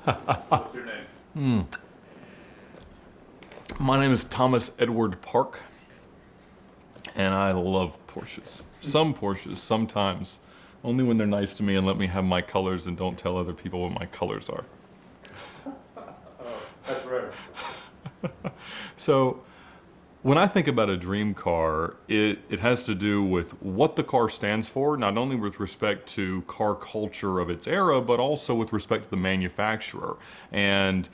What's your name? My name is Thomas Edward Park, and I love Porsches. Some Porsches, sometimes. Only when they're nice to me and let me have my colors and don't tell other people what my colors are. Oh, that's rare. So, when I think about a dream car, it has to do with what the car stands for, not only with respect to car culture of its era, but also with respect to the manufacturer. And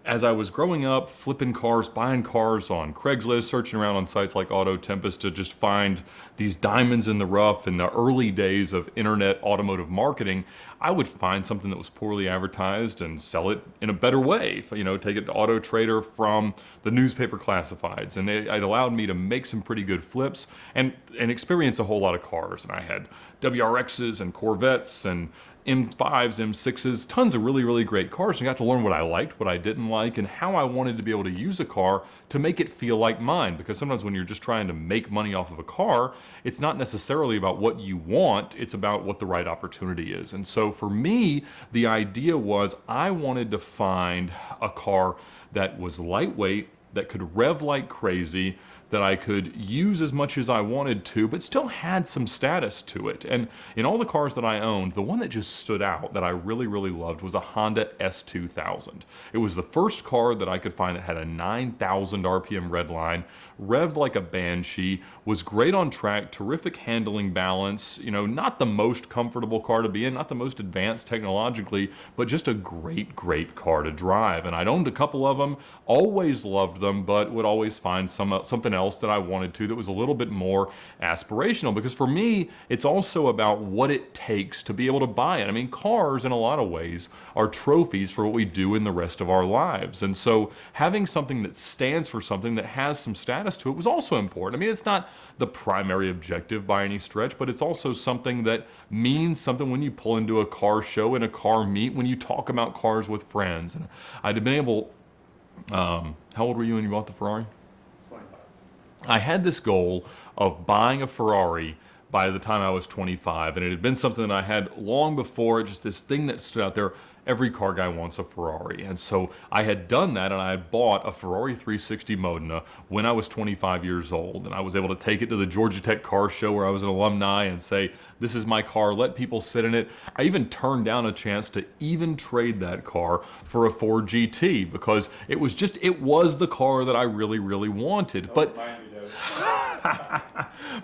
as I was growing up, flipping cars, buying cars on Craigslist, searching around on sites like Auto Tempest to just find these diamonds in the rough in the early days of internet automotive marketing, I would find something that was poorly advertised and sell it in a better way. You know, take it to Auto Trader from the newspaper classifieds. And it allowed me to make some pretty good flips and experience a whole lot of cars. And I had WRXs and Corvettes and M5s, M6s, tons of really, really great cars. And I got to learn what I liked, what I didn't like, and how I wanted to be able to use a car to make it feel like mine. Because sometimes when you're just trying to make money off of a car, it's not necessarily about what you want, it's about what the right opportunity is. And so for me, the idea was I wanted to find a car that was lightweight, that could rev like crazy, that I could use as much as I wanted to, but still had some status to it. And in all the cars that I owned, the one that just stood out that I really, really loved was a Honda S2000. It was the first car that I could find that had a 9,000 RPM redline, revved like a banshee, was great on track, terrific handling balance, you know, not the most comfortable car to be in, not the most advanced technologically, but just a great, great car to drive. And I'd owned a couple of them, always loved them, but would always find something else that I wanted to that was a little bit more aspirational, because for me, it's also about what it takes to be able to buy it. I mean, cars in a lot of ways are trophies for what we do in the rest of our lives. And so having something that stands for something that has some status to it was also important. I mean, it's not the primary objective by any stretch, but it's also something that means something when you pull into a car show, in a car meet, when you talk about cars with friends. And I'd have been able, how old were you when you bought the Ferrari? 25. I had this goal of buying a Ferrari by the time I was 25, and it had been something that I had long before, just this thing that stood out there. Every car guy wants a Ferrari. And so I had done that, and I had bought a Ferrari 360 Modena when I was 25 years old. And I was able to take it to the Georgia Tech car show where I was an alumni and say, this is my car, let people sit in it. I even turned down a chance to even trade that car for a Ford GT because it was the car that I really, really wanted. But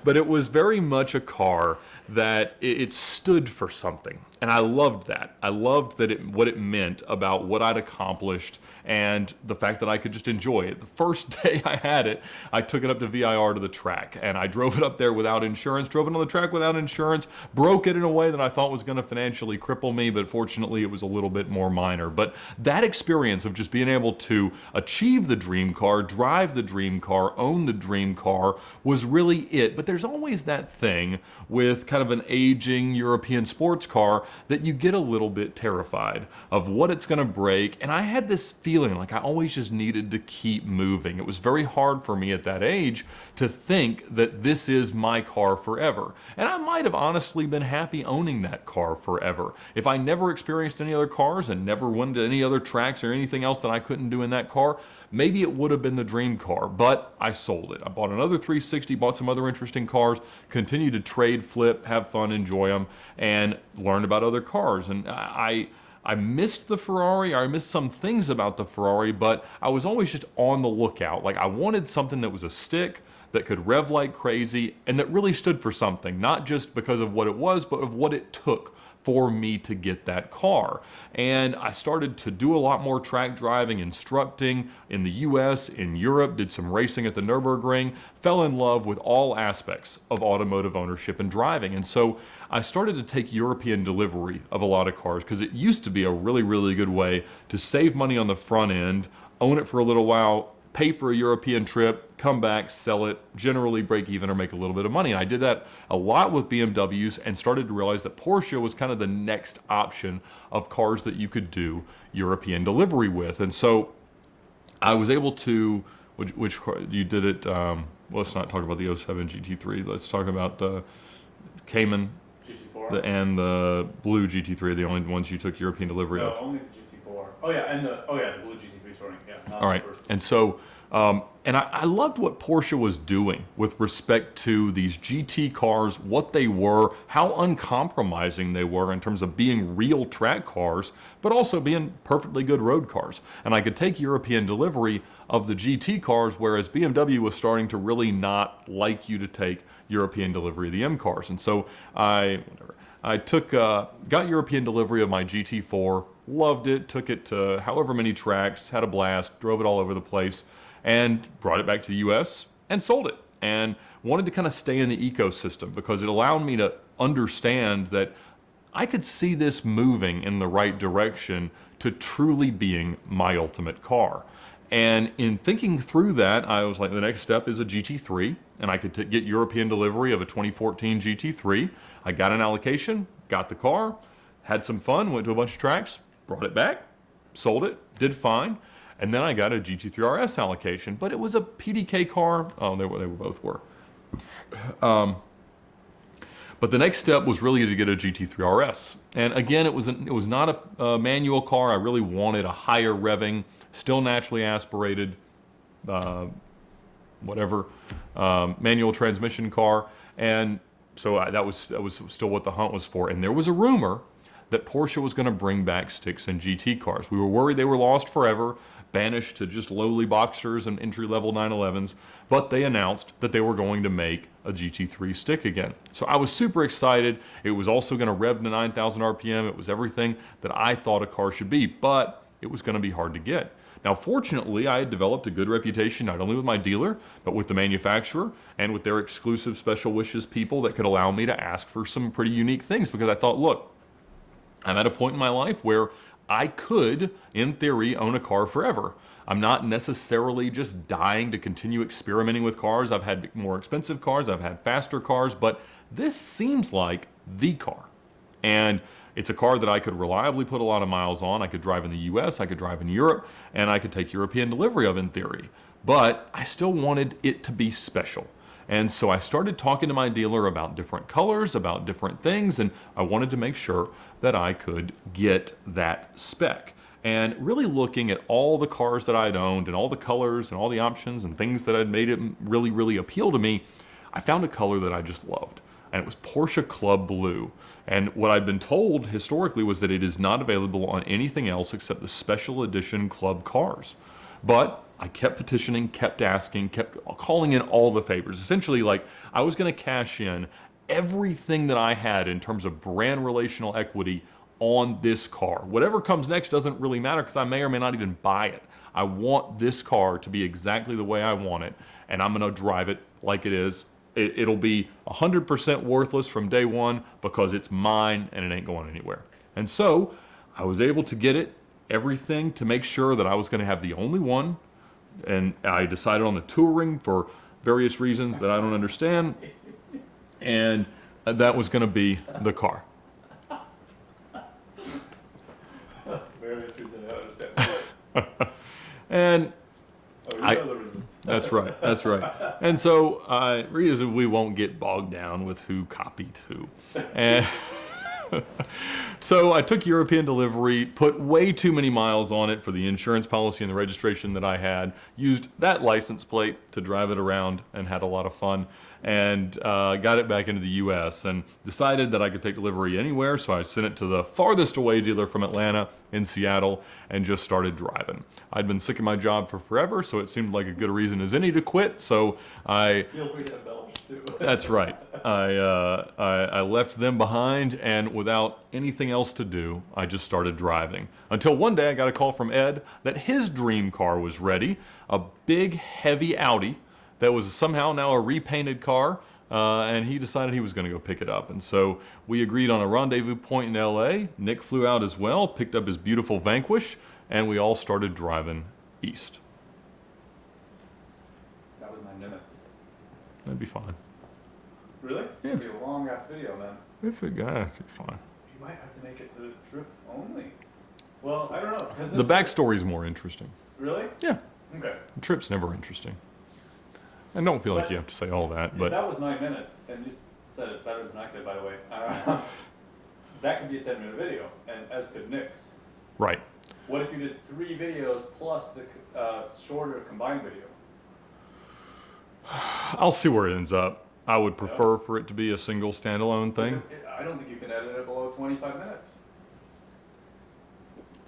but it was very much a car that it stood for something. And I loved that. I loved that what it meant about what I'd accomplished and the fact that I could just enjoy it. The first day I had it, I took it up to VIR to the track, and I drove it up there without insurance, drove it on the track without insurance, broke it in a way that I thought was going to financially cripple me, but fortunately it was a little bit more minor. But that experience of just being able to achieve the dream car, drive the dream car, own the dream car was really it. But there's always that thing with kind of an aging European sports car that you get a little bit terrified of what it's going to break. And I had this feeling like I always just needed to keep moving. It was very hard for me at that age to think that this is my car forever. And I might have honestly been happy owning that car forever. If I never experienced any other cars and never went to any other tracks or anything else that I couldn't do in that car, maybe it would have been the dream car, but I sold it. I bought another 360, bought some other interesting cars, continued to trade, flip, have fun, enjoy them, and learned about other cars. And I missed the Ferrari, or I missed some things about the Ferrari, but I was always just on the lookout. Like, I wanted something that was a stick, that could rev like crazy, and that really stood for something, not just because of what it was, but of what it took for me to get that car. And I started to do a lot more track driving, instructing in the US, in Europe, did some racing at the Nürburgring, fell in love with all aspects of automotive ownership and driving. And so I started to take European delivery of a lot of cars because it used to be a really, really good way to save money on the front end, own it for a little while, pay for a European trip, come back, sell it, generally break even or make a little bit of money. And I did that a lot with BMWs and started to realize that Porsche was kind of the next option of cars that you could do European delivery with. And so I was able to, which car, you did it, let's not talk about the 07 GT3, let's talk about the Cayman GT4? and the Blue GT3, the only ones you took European delivery of. Only the GT4. Oh yeah, and the Blue GT3 Touring. Yeah. Not All right, the first one. and so, and I loved what Porsche was doing with respect to these GT cars, what they were, how uncompromising they were in terms of being real track cars, but also being perfectly good road cars. And I could take European delivery of the GT cars, whereas BMW was starting to really not like you to take European delivery of the M cars. And so I got European delivery of my GT4, loved it, took it to however many tracks, had a blast, drove it all over the place, and brought it back to the US and sold it. And wanted to kind of stay in the ecosystem because it allowed me to understand that I could see this moving in the right direction to truly being my ultimate car. And in thinking through that, I was like, the next step is a GT3, and I could get European delivery of a 2014 GT3. I got an allocation, got the car, had some fun, went to a bunch of tracks, brought it back, sold it, did fine. And then I got a GT3 RS allocation, but it was a PDK car. Oh, they both were. But the next step was really to get a GT3 RS. And again, it was not a manual car. I really wanted a higher revving, still naturally aspirated, manual transmission car. And so that was still what the hunt was for. And there was a rumor that Porsche was going to bring back sticks and GT cars. We were worried they were lost forever, banished to just lowly Boxsters and entry-level 911s, but they announced that they were going to make a GT3 stick again. So I was super excited. It was also going to rev to 9,000 RPM. It was everything that I thought a car should be, but it was going to be hard to get. Now, fortunately, I had developed a good reputation, not only with my dealer, but with the manufacturer and with their exclusive special wishes people that could allow me to ask for some pretty unique things, because I thought, look, I'm at a point in my life where I could, in theory, own a car forever. I'm not necessarily just dying to continue experimenting with cars. I've had more expensive cars, I've had faster cars, but this seems like the car. And it's a car that I could reliably put a lot of miles on. I could drive in the US, I could drive in Europe, and I could take European delivery of in theory. But I still wanted it to be special. And so I started talking to my dealer about different colors, about different things, and I wanted to make sure that I could get that spec. And really looking at all the cars that I'd owned and all the colors and all the options and things that had made it really, really appeal to me, I found a color that I just loved. And it was Porsche Club Blue. And what I'd been told historically was that it is not available on anything else except the special edition club cars. But I kept petitioning, kept asking, kept calling in all the favors. Essentially, like, I was going to cash in everything that I had in terms of brand relational equity on this car. Whatever comes next doesn't really matter because I may or may not even buy it. I want this car to be exactly the way I want it, and I'm going to drive it like it is. It'll be 100% worthless from day one because it's mine and it ain't going anywhere. And so I was able to get it, everything to make sure that I was going to have the only one. And I decided on the Touring for various reasons that I don't understand, and that was going to be the car. Various reasons I don't understand. And Oh, you know the reasons. that's right, that's right. And so reason we won't get bogged down with who copied who. And so I took European delivery, put way too many miles on it for the insurance policy and the registration that I had, used that license plate to drive it around and had a lot of fun, and got it back into the US and decided that I could take delivery anywhere, so I sent it to the farthest away dealer from Atlanta in Seattle and just started driving. I'd been sick of my job for forever, so it seemed like a good reason as any to quit, so I... Feel free to embellish too. That's right. I left them behind, and without anything else to do, I just started driving. Until one day I got a call from Ed that his dream car was ready, a big, heavy Audi that was somehow now a repainted car, and he decided he was going to go pick it up. And so we agreed on a rendezvous point in LA. Nick flew out as well, picked up his beautiful Vanquish, and we all started driving east. That was 9 minutes. That'd be fine. Really? It's Yeah. gonna be a long ass video then. If it got, it'd be fine. You might have to make it the trip only. Well, I don't know. 'Cause The this- backstory's more interesting. Really? Yeah. Okay. The trip's never interesting. And don't feel like you have to say all that, If but that was 9 minutes, and you said it better than I could, by the way, that could be a 10-minute video, and as could Nick's. right. What if you did 3 videos plus the shorter combined video? I'll see where it ends up. I would prefer for it to be a single standalone thing. I don't think you can edit it below 25 minutes.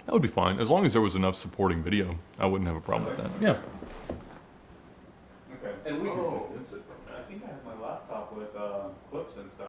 That would be fine. As long as there was enough supporting video, I wouldn't have a problem with that. Yeah. Okay. And we can condense it from that. I think I have my laptop with clips and stuff.